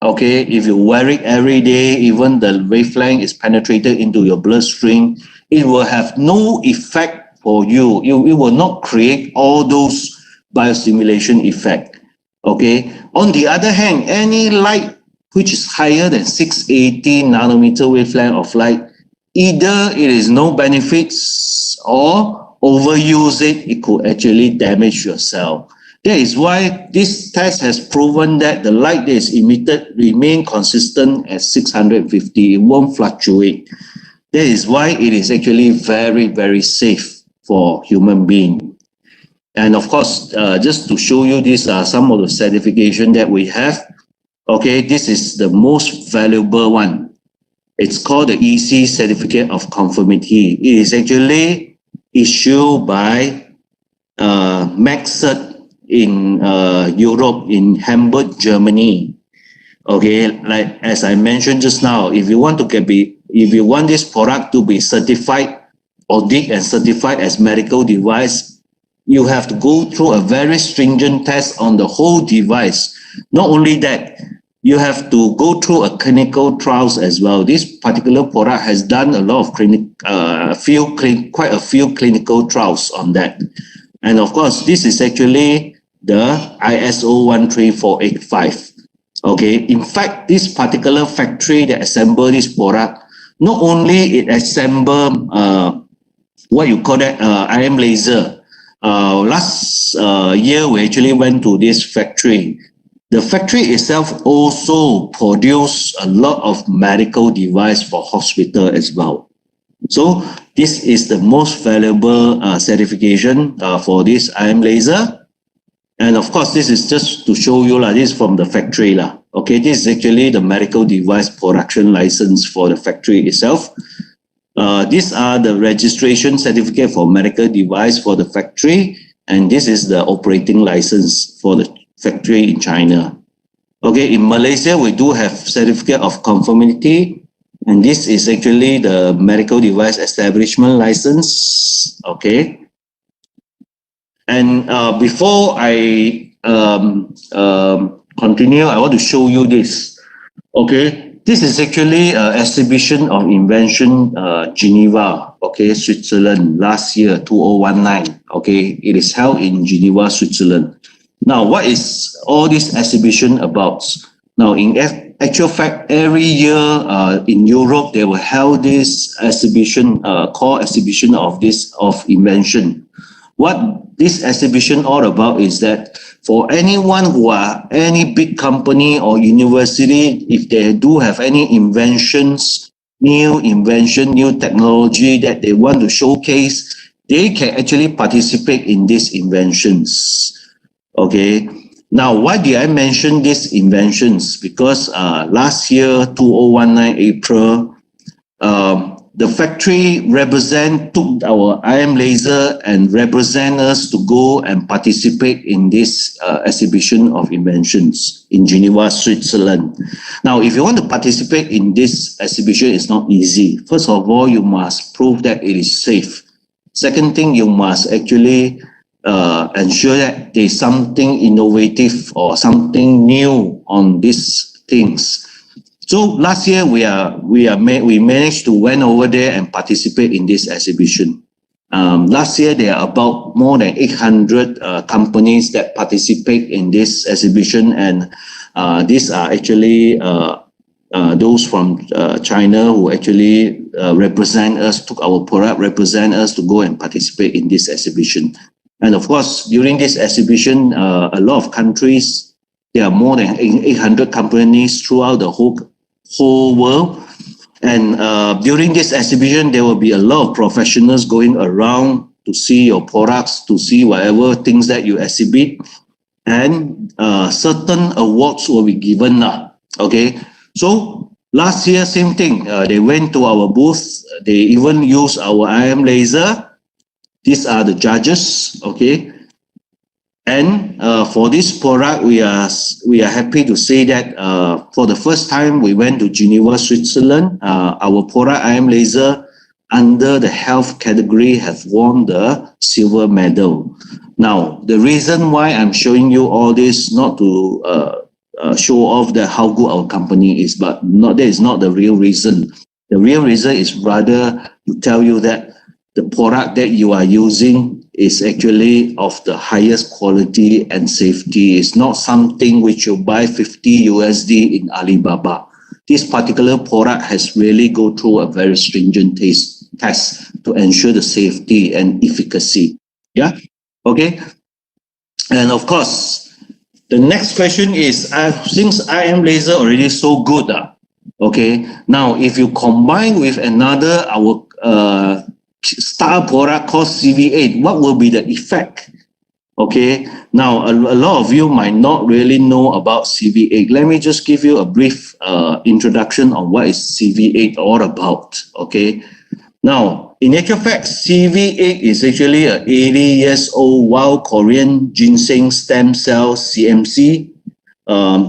okay, if you wear it every day, even the wavelength is penetrated into your bloodstream, it will have no effect for you. It will not create all those biostimulation effect. Okay. On the other hand, any light which is higher than 680 nanometer wavelength of light, either it is no benefits or overuse it could actually damage your cell. That is why this test has proven that the light that is emitted remain consistent at 650. It won't fluctuate. That is why it is actually very, very safe for human being. And of course, just to show you, these are some of the certification that we have. Okay, this is the most valuable one. It's called the EC Certificate of Conformity. It is actually issued by MaxCert in Europe, in Hamburg, Germany. Okay, like as I mentioned just now, if you want this product to be certified, audit and certified as medical device, you have to go through a very stringent test on the whole device. Not only that, you have to go through a clinical trials as well. This particular product has done a lot of quite a few clinical trials on that. And of course, this is actually the ISO 13485. Okay, in fact, this particular factory that assembled this product, not only it assemble what you call that IM laser. Last year, we actually went to this factory. The factory itself also produce a lot of medical device for hospital as well. So this is the most valuable certification for this IM laser. And of course, this is just to show you, this is from the factory. Okay, this is actually the medical device production license for the factory itself. These are the registration certificate for medical device for the factory. And this is the operating license for the factory in China. Okay, in Malaysia, we do have certificate of conformity. And this is actually the medical device establishment license. Okay. And before I continue, I want to show you this. Okay, this is actually an exhibition of invention, Geneva, okay, Switzerland, last year, 2019. Okay, it is held in Geneva, Switzerland. Now, what is all this exhibition about? Now, in actual fact, every year in Europe, they will hold this exhibition, called exhibition of invention. What this exhibition all about is that for anyone who are any big company or university, if they do have any inventions, new technology that they want to showcase, they can actually participate in these inventions. Okay. Now, why did I mention these inventions? Because last year, 2019 April, the factory took our IM laser and represent us to go and participate in this exhibition of inventions in Geneva, Switzerland. Now, if you want to participate in this exhibition, it's not easy. First of all, you must prove that it is safe. Second thing, you must actually ensure that there's something innovative or something new on these things. So last year we managed to went over there and participate in this exhibition. Last year, there are about more than 800 companies that participate in this exhibition, and these are actually those from China who actually represent us, took our product, represent us to go and participate in this exhibition. And of course, during this exhibition, a lot of countries, there are more than 800 companies throughout the whole world. And during this exhibition, there will be a lot of professionals going around to see your products, to see whatever things that you exhibit. And certain awards will be given. Okay. So last year, same thing. They went to our booth. They even used our IM laser. These are the judges. Okay. And for this product, we are happy to say that for the first time, we went to Geneva, Switzerland. Our product IM laser under the health category have won the silver medal. Now, the reason why I'm showing you all this, not to show off that how good our company is, but that is not the real reason. The real reason is rather to tell you that the product that you are using is actually of the highest quality and safety. It's not something which you buy 50 USD in Alibaba. This particular product has really go through a very stringent test to ensure the safety and efficacy. Yeah. Okay. And of course, the next question is, since IM laser already so good, okay, now if you combine with another, our star product called CV8, what will be the effect? Okay, now a lot of you might not really know about CV8. Let me just give you a brief introduction on what is CV8 all about. Okay, now in actual fact, CV8 is actually an 80 years old wild Korean ginseng stem cell CMC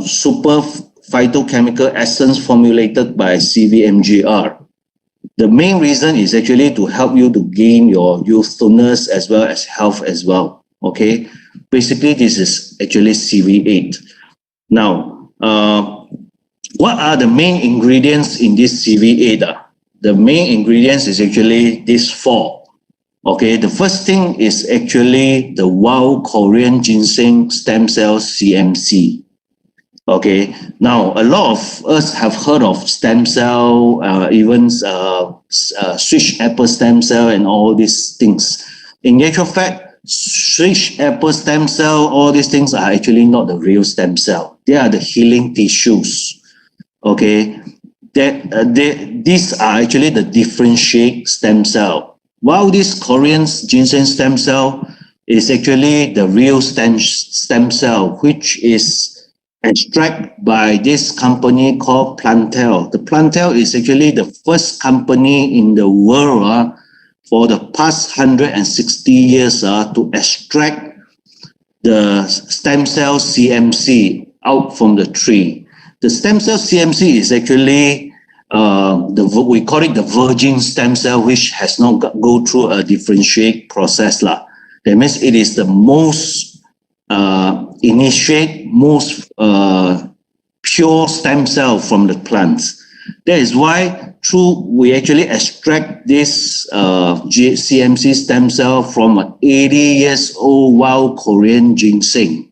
super phytochemical essence formulated by CVMGR. The main reason is actually to help you to gain your youthfulness as well as health as well. Okay, basically this is actually CV8. Now, what are the main ingredients in this CV8? The main ingredients is actually these four. Okay, the first thing is actually the wild Korean ginseng stem cell CMC. Okay, now a lot of us have heard of stem cell, even switch apple stem cell and all these things. In actual fact, switch apple stem cell, all these things are actually not the real stem cell. They are the healing tissues. Okay, these are actually the differentiate stem cell. While this Korean ginseng stem cell is actually the real stem cell, which is extract by this company called Plantel. The Plantel is actually the first company in the world for the past 160 years to extract the stem cell CMC out from the tree. The stem cell CMC is actually we call it the virgin stem cell, which has not go through a differentiate process. That means it is the most initiate most pure stem cell from the plants. That is why we actually extract this CMC stem cell from an 80 years old wild Korean ginseng.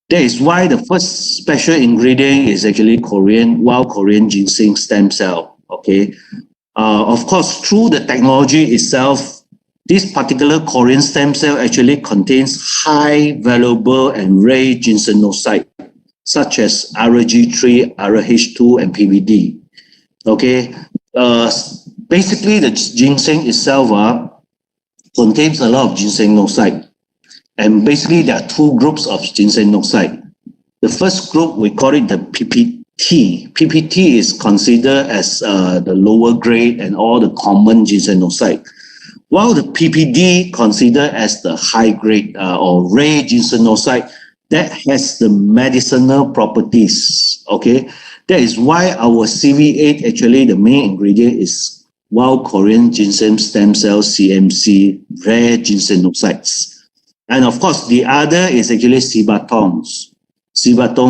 That is why the first special ingredient is actually wild Korean ginseng stem cell. Okay, of course, through the technology itself, this particular Korean stem cell actually contains high valuable and rare ginsengnocyte, such as RG3, RH2, and PBD. Okay, basically the ginseng itself contains a lot of ginsengnocyte, and basically there are two groups of ginsengnocyte. The first group, we call it the PPT. PPT is considered as the lower grade and all the common ginsengnocyte, while the PPD considered as the high grade or rare ginsengnocyte that has the medicinal properties. Okay, that is why our CV8 actually the main ingredient is wild Korean ginseng stem cell CMC rare ginsengnocytes. And of course, the other is actually Cibatong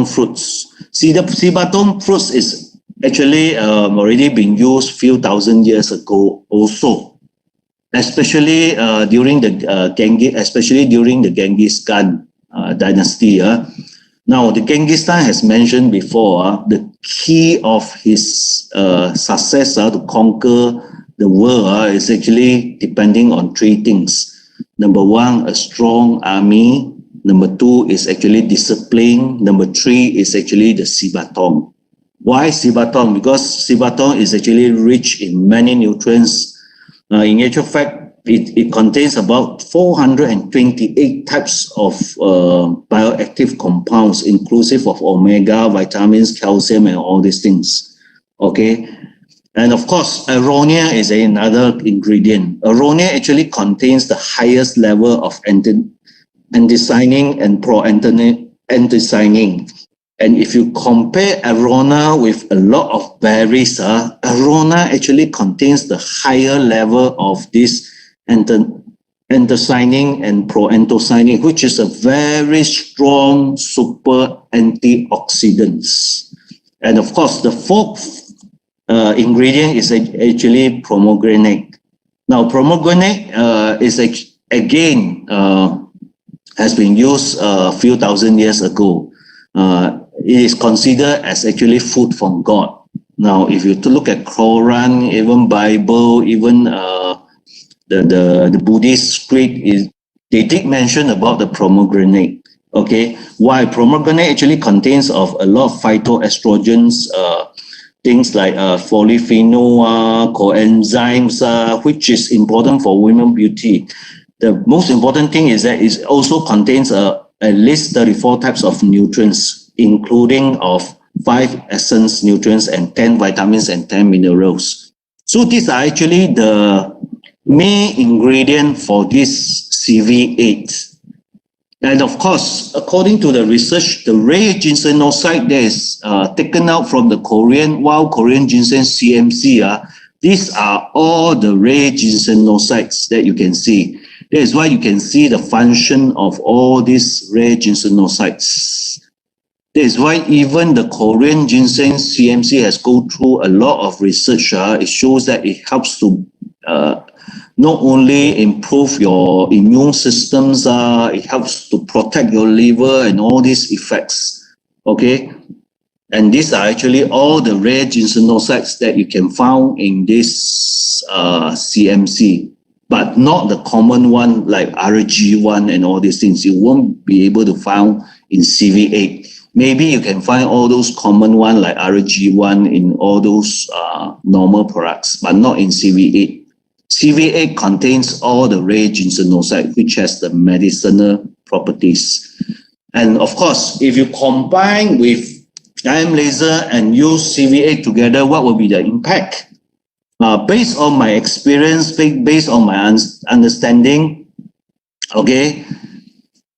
fruits. Cibatong fruits is actually already been used few thousand years ago also. especially during the Genghis Khan dynasty. Now, the Genghis Khan has mentioned before the key of his success to conquer the world is actually depending on three things. Number one, a strong army. Number two is actually discipline. Number three is actually the sibatong. Why sibatong? Because sibatong is actually rich in many nutrients. In actual fact, it contains about 428 types of bioactive compounds, inclusive of omega, vitamins, calcium, and all these things. Okay. And of course, aronia is another ingredient. Aronia actually contains the highest level of anthocyanin and proanthocyanin. And if you compare arona with a lot of berries, arona actually contains the higher level of this anthocyanin and proanthocyanin, which is a very strong super antioxidants. And of course, the fourth ingredient is actually pomegranate. Now, pomegranate is again has been used a few thousand years ago. It is considered as actually food from God. Now, if you look at Quran, even Bible, even the Buddhist script, they did mention about the pomegranate. Okay, why? Pomegranate actually contains of a lot of phytoestrogens, things like polyphenol, coenzymes, which is important for women beauty. The most important thing is that it also contains at least 34 types of nutrients, including of 5 essence nutrients and 10 vitamins and 10 minerals. So these are actually the main ingredient for this CV8. And of course, according to the research, the rare ginsenoside that is taken out from the Wild Korean ginseng CMC, these are all the rare ginsenosides that you can see. That is why you can see the function of all these rare ginsenosides. That is why even the Korean ginseng CMC has gone through a lot of research. It shows that it helps to not only improve your immune systems, it helps to protect your liver and all these effects. Okay, and these are actually all the rare ginsenosides that you can find in this CMC, but not the common one like RG1 and all these things. You won't be able to find in CV8. Maybe you can find all those common ones like RG1 in all those normal products, but not in CV8. CV8 contains all the rare ginsenoside, which has the medicinal properties. And of course, if you combine with IM laser and use CV8 together, what will be the impact? Based on my experience, based on my understanding, okay,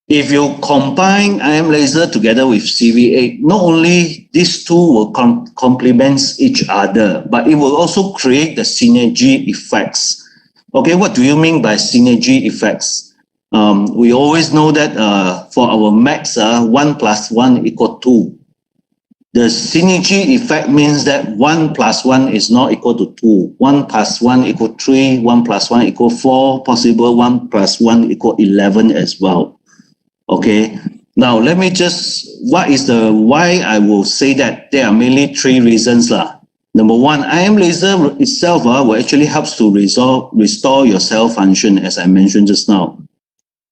if you combine IM laser together with CV8, not only these two will complement each other, but it will also create the synergy effects. Okay, what do you mean by synergy effects? We always know that for our maths, 1 plus 1 equal 2. The synergy effect means that 1 plus 1 is not equal to 2. 1 plus 1 equal 3, 1 plus 1 equal 4, possible 1 plus 1 equal 11 as well. Okay, now let me just, why I will say that there are mainly 3 reasons. Number one, IM laser itself will actually helps to restore your cell function, as I mentioned just now,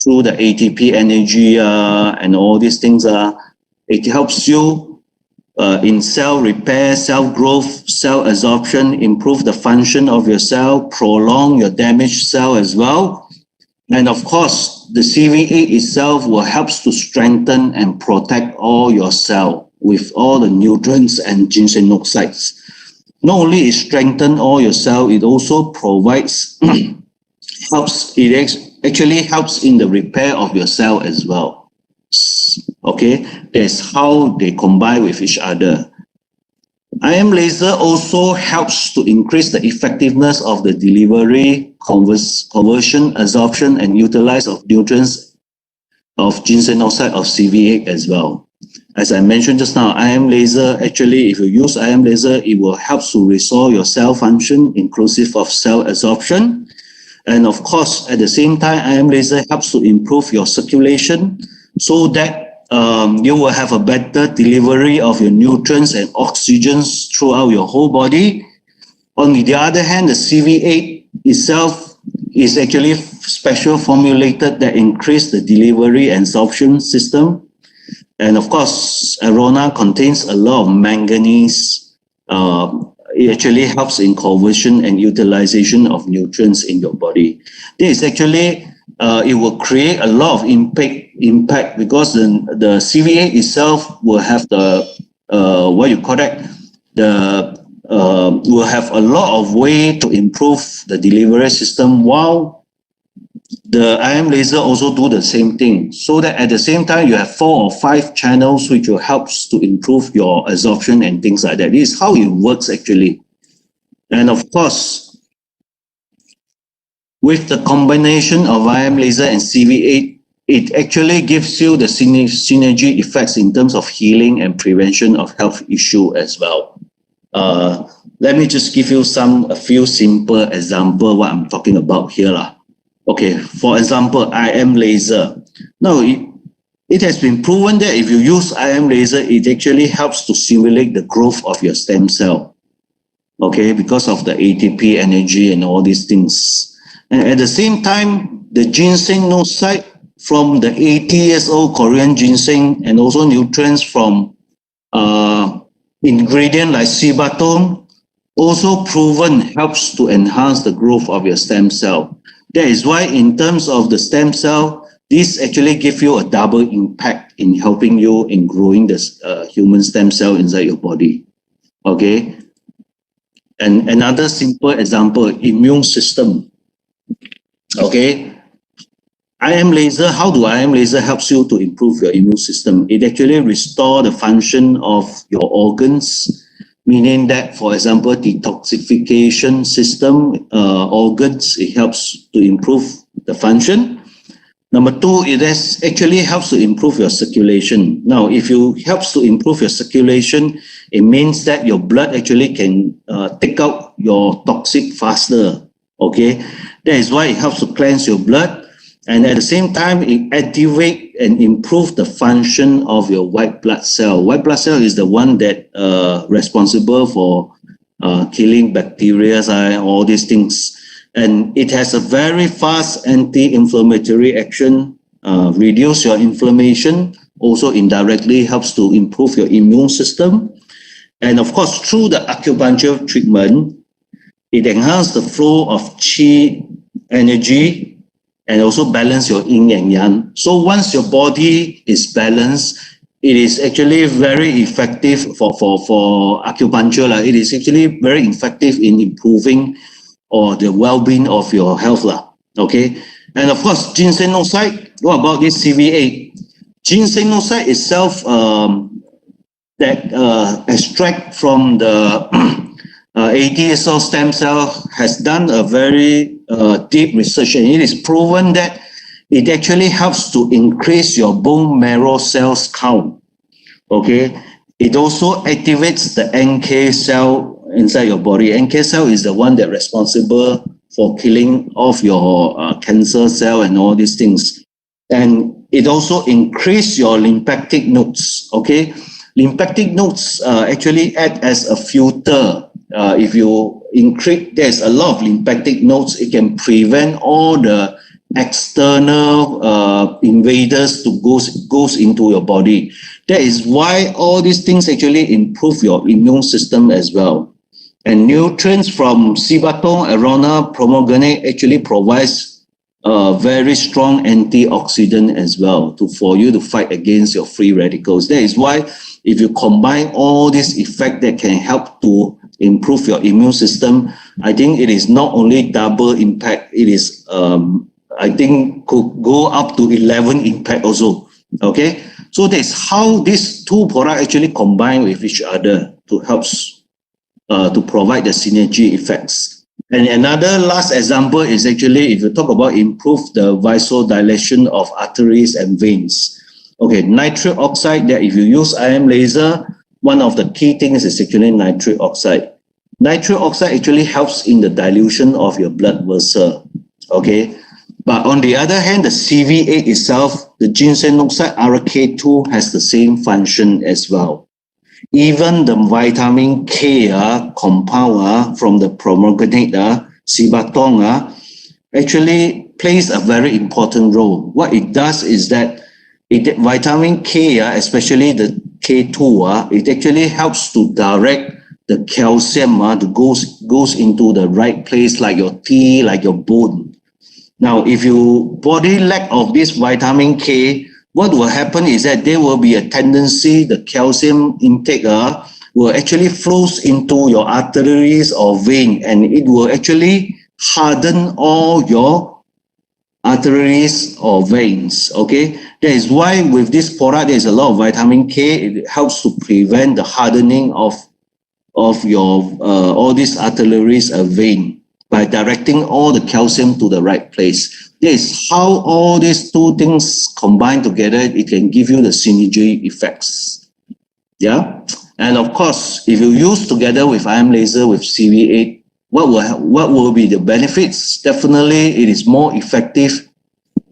through the ATP energy and all these things. It helps you in cell repair, cell growth, cell absorption, improve the function of your cell, prolong your damaged cell as well. And of course, the CV8 itself will help to strengthen and protect all your cell with all the nutrients and ginsenosides. Not only it strengthens all your cell, it also provides, actually helps in the repair of your cell as well. Okay, that's how they combine with each other. IM laser also helps to increase the effectiveness of the delivery, conversion, absorption, and utilize of nutrients of ginsenoside of CV8 as well. As I mentioned just now, IM laser, actually, if you use IM laser, it will help to restore your cell function, inclusive of cell absorption. And of course, at the same time, IM laser helps to improve your circulation so that you will have a better delivery of your nutrients and oxygens throughout your whole body. On the other hand, the CV8 itself is actually special formulated that increase the delivery and absorption system. And of course, Arona contains a lot of manganese. It actually helps in conversion and utilization of nutrients in your body. This actually, it will create a lot of impact because the CV8 itself will have the, will have a lot of way to improve the delivery system, while the IM laser also do the same thing, so that at the same time you have 4 or 5 channels which will helps to improve your absorption and things like that. This is how it works actually. And of course, with the combination of IM laser and CV8, it actually gives you the synergy effects in terms of healing and prevention of health issue as well. Let me just give you a few simple example what I'm talking about here lah. Okay, for example, IM laser. Now, it has been proven that if you use IM laser, it actually helps to stimulate the growth of your stem cell. Okay, because of the ATP energy and all these things. And at the same time, the ginseng site from the 80-year-old Korean ginseng and also nutrients from ingredient like sibatong also proven helps to enhance the growth of your stem cell. That is why in terms of the stem cell, this actually gives you a double impact in helping you in growing this human stem cell inside your body. Okay. And another simple example, immune system. Okay. IM laser, how do IM laser helps you to improve your immune system? It actually restores the function of your organs, meaning that, for example, detoxification system, organs, it helps to improve the function. Number 2, it actually helps to improve your circulation. Now, if it helps to improve your circulation, it means that your blood actually can take out your toxic faster. Okay, that is why it helps to cleanse your blood. And at the same time, it activates and improves the function of your white blood cell. White blood cell is the one that responsible for killing bacteria and all these things. And it has a very fast anti-inflammatory action, reduce your inflammation, also indirectly helps to improve your immune system. And of course, through the acupuncture treatment, it enhances the flow of qi energy and also balance your yin and yang. So once your body is balanced, it is actually very effective for acupuncture. It is actually very effective in improving or the well-being of your health. Okay. And of course, ginseng site. What about this CV8? Ginseng site itself that extract from the 80-year-old stem cell has done a very deep research, and it is proven that it actually helps to increase your bone marrow cells count. Okay, it also activates the NK cell inside your body. NK cell is the one that responsible for killing off your cancer cell and all these things. And it also increase your lymphatic nodes. Okay, lymphatic nodes actually act as a filter. If you increase, there's a lot of lymphatic nodes, it can prevent all the external invaders to goes into your body. That is why all these things actually improve your immune system as well. And nutrients from sibatong, arona, pomegranate actually provides a very strong antioxidant as well for you to fight against your free radicals. That is why if you combine all these effects that can help to improve your immune system, I think it is not only double impact, it is, I think, could go up to 11 impact also. Okay, so that's how these two products actually combine with each other to help to provide the synergy effects. And another last example is actually if you talk about improve the vasodilation of arteries and veins. Okay, nitric oxide, that if you use IM laser, one of the key things is actually nitric oxide. Nitric oxide actually helps in the dilution of your blood vessel. Okay. But on the other hand, the CV8 itself, the ginseng oxide RK2 has the same function as well. Even the vitamin K compound from the pomegranate, sibatong, actually plays a very important role. What it does is that vitamin K, especially the K2, it actually helps to direct the calcium to goes into the right place, like your teeth, like your bone. Now, if you body lack of this vitamin K, what will happen is that there will be a tendency, the calcium intake will actually flows into your arteries or vein, and it will actually harden all your arteries or veins. Okay, that is why with this product there's a lot of vitamin K. It helps to prevent the hardening of your all these arteries vein by directing all the calcium to the right place. This is how all these two things combine together, it can give you the synergy effects. Yeah, and of course, if you use together with IM laser with CV8, what will be the benefits? Definitely, it is more effective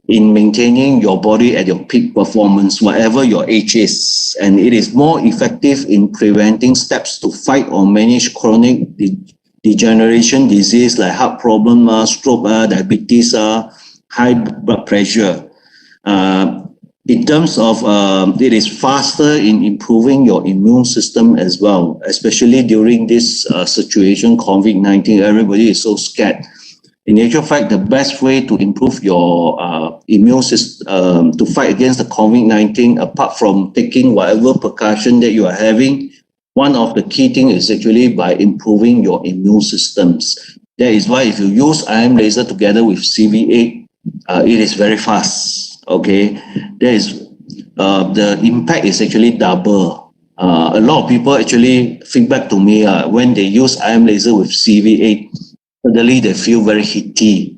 in maintaining your body at your peak performance, whatever your age is. And it is more effective in preventing steps to fight or manage chronic degeneration disease like heart problem, stroke, diabetes, high blood pressure. In terms of it is faster in improving your immune system as well, especially during this situation, COVID-19, everybody is so scared. In actual fact, the best way to improve your immune system to fight against the COVID-19, apart from taking whatever precaution that you are having, one of the key things is actually by improving your immune systems. That is why if you use IM laser together with CV8, it is very fast. Okay, there is the impact is actually double. A lot of people actually feedback to me when they use IM laser with CV8. Suddenly they feel very heaty.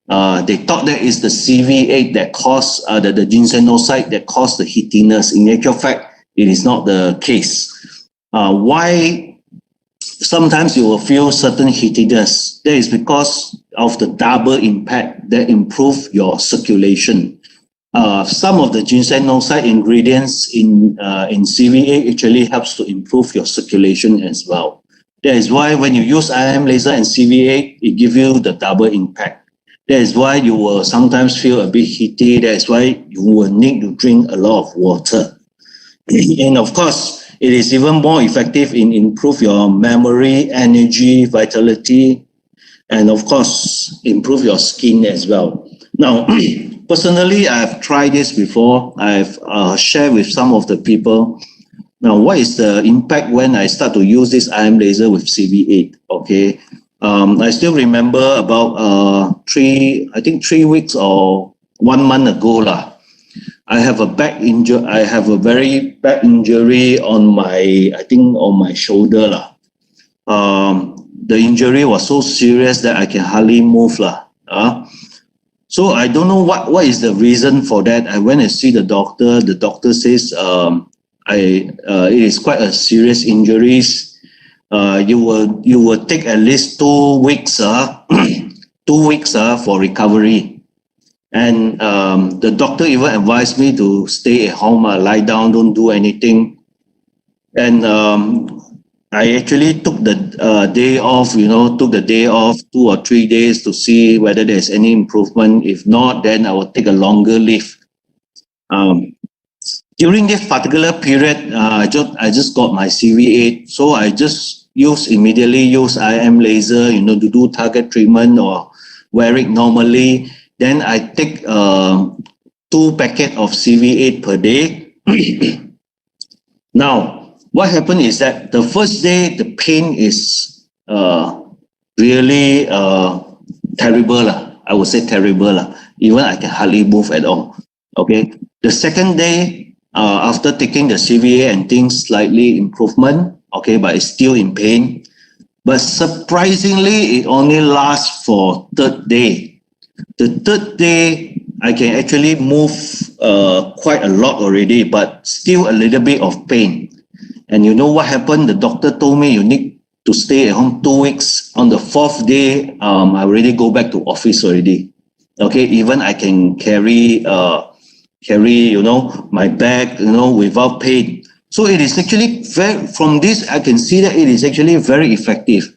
They thought that is the CV8 that caused the ginseng oxide that caused the heatiness. In actual fact, it is not the case. Why sometimes you will feel certain heatiness? That is because of the double impact that improve your circulation. Some of the ginseng oxide ingredients in CV8 actually helps to improve your circulation as well. That is why when you use IM laser and CV8, it gives you the double impact. That is why you will sometimes feel a bit heaty. That is why you will need to drink a lot of water. And of course, it is even more effective in improve your memory, energy, vitality, and of course, improve your skin as well. Now, personally, I've tried this before. I've shared with some of the people. Now, what is the impact when I start to use this IM laser with CV8? Okay, I still remember about 3 weeks or 1 month ago I have a back injury. I have a very bad injury on my shoulder The injury was so serious that I can hardly move So I don't know what is the reason for that. I went and see the doctor. The doctor says it is quite a serious injuries. You will take at least 2 weeks 2 weeks for recovery. And the doctor even advised me to stay at home, lie down, don't do anything. And I actually took the day off, took the day off 2 or 3 days to see whether there's any improvement. If not, then I will take a longer leave. During this particular period, I just got my CV8, so I just immediately use IM laser, to do target treatment or wear it normally. Then I take 2 packets of CV8 per day. Now, what happened is that the first day, the pain is really terrible. I would say terrible. Even I can hardly move at all. Okay. The second day, after taking the CV8 and things slightly improvement, okay, but it's still in pain. But surprisingly, it only lasts for third day. The third day, I can actually move quite a lot already, but still a little bit of pain. And you know what happened? The doctor told me you need to stay at home 2 weeks. On the 4th day, I already go back to office already. Okay, even I can carry my bag, without pain. So it is actually very, from this I can see that it is actually very effective.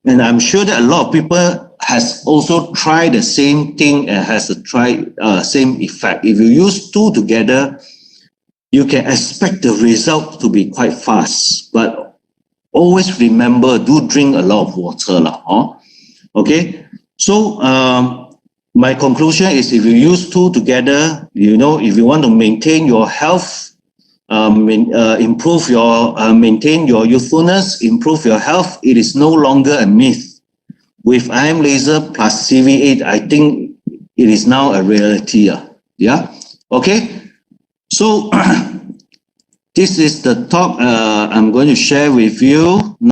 And I'm sure that a lot of people has also tried the same thing and has tried same effect. If you use two together, you can expect the result to be quite fast. But always remember, do drink a lot of water lah. Okay, so my conclusion is, if you use two together, if you want to maintain your health, maintain your youthfulness, improve your health, it is no longer a myth. With IM laser plus CV8, I think it is now a reality. Yeah. Okay. So this is the talk I'm going to share with you.